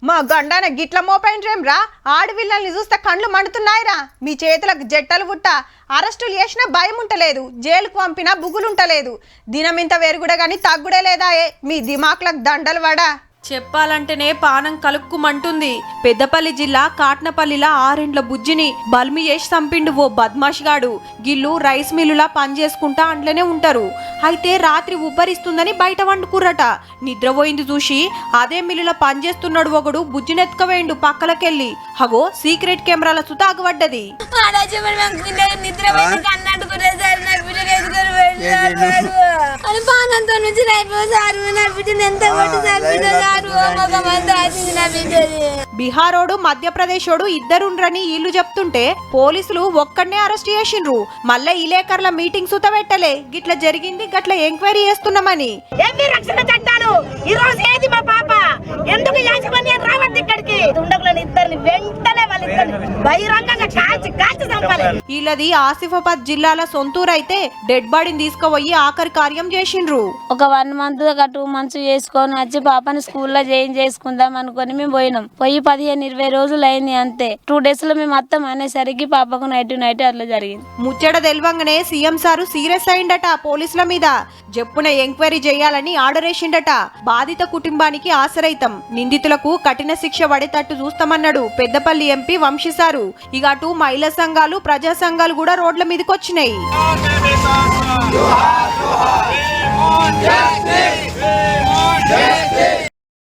మా గండాన గిట్ల మోపైండ్రేమ్రా ఆడవిల్లల్ని చూస్తే కండ్లు మండుతున్నాయిరా మీ చేతులకు జట్టలు పుట్ట అరెస్టులు చేసినా భయం ఉంటలేదు జైలుకు పంపినా బుగులుంటలేదు దినమింత వేరుగుడే గాని తగ్గుడే లేదాయే మీ దిమాక్లకు దండలు వడా చెప్పాలంటేనే పానం కలుక్కుమంటుంది పెద్దపల్లి జిల్లా కాట్నపల్లిలా 6 ఏండ్ల బుజ్జిని బల్మి చేసి చంపిండు ఓ బద్మాష్గాడు గిల్లు రైస్ మిల్లులా పనిచేసుకుంటా అంట్లనే ఉంటారు అయితే రాత్రి ఉబ్బరిస్తుందని బయట వండుకుర్రట నిద్రపోయింది చూసి అదే మిల్లులా పనిచేస్తున్నాడు ఒకడు బుజ్జినెత్తుకవేండు పక్కలకెళ్ళి హగో సీక్రెట్ కెమెరాల సుత అగబడ్డది బీహారోడు మధ్యప్రదేశోడు ఇద్దరుండ్రని వీళ్ళు చెప్తుంటే పోలీసులు ఒక్కడనే అరెస్ట్ చేసిండ్రు మళ్ళా ఇలేకర్ల మీటింగ్ సుత పెట్టలే గిట్ల జరిగింది గట్ల ఎంక్వైరీ చేస్తున్నామని రక్షణ చట్టాలు ఈ రోజు ఏది మా పాప ఎందుకు యాజమాన్యం రావద్దు ఇక్కడికి దుండగులను ఇద్దరిని వెంటనే వాళ్ళిద్దరిని బహిరంగంగా కాల్చి చంపాలి. వీళ్ళది ఆసిఫాబాద్ జిల్లాల సొంతూరైతే డెడ్ బాడీని తీసుకుపోయి ఆఖరి కార్యం చేసిండ్రు. ఒక 1 మంత్ 2 మంత్స్ చేసుకొని వచ్చి పాపని స్కూల్లో జాయిన్ చేసుకుందాం అనుకుని మేము పోయినాం. పోయి 15-20 రోజులు అయింది అంతే. 2 days లో మేము మొత్తం అనేసరికి పాపకు నైట్ అట్లా జరిగింది. ముచ్చట తెలవంగానే సీఎం సారు సీరియస్ అయిందట పోలీసుల మీద. జప్పున ఎంక్వైరీ చేయాలని ఆర్డర్ వేసిండట. బాధిత కుటుంబానికి ఆశ్రయితం నిందితులకు కఠిన శిక్ష పడేటట్టు చూస్తామన్నాడు పెద్దపల్లి ఎంపీ వంశీసారు. ఇక అటు మహిళా సంఘాలు ప్రజా సంఘాలు కూడా రోడ్ల మీదకి వచ్చినాయి.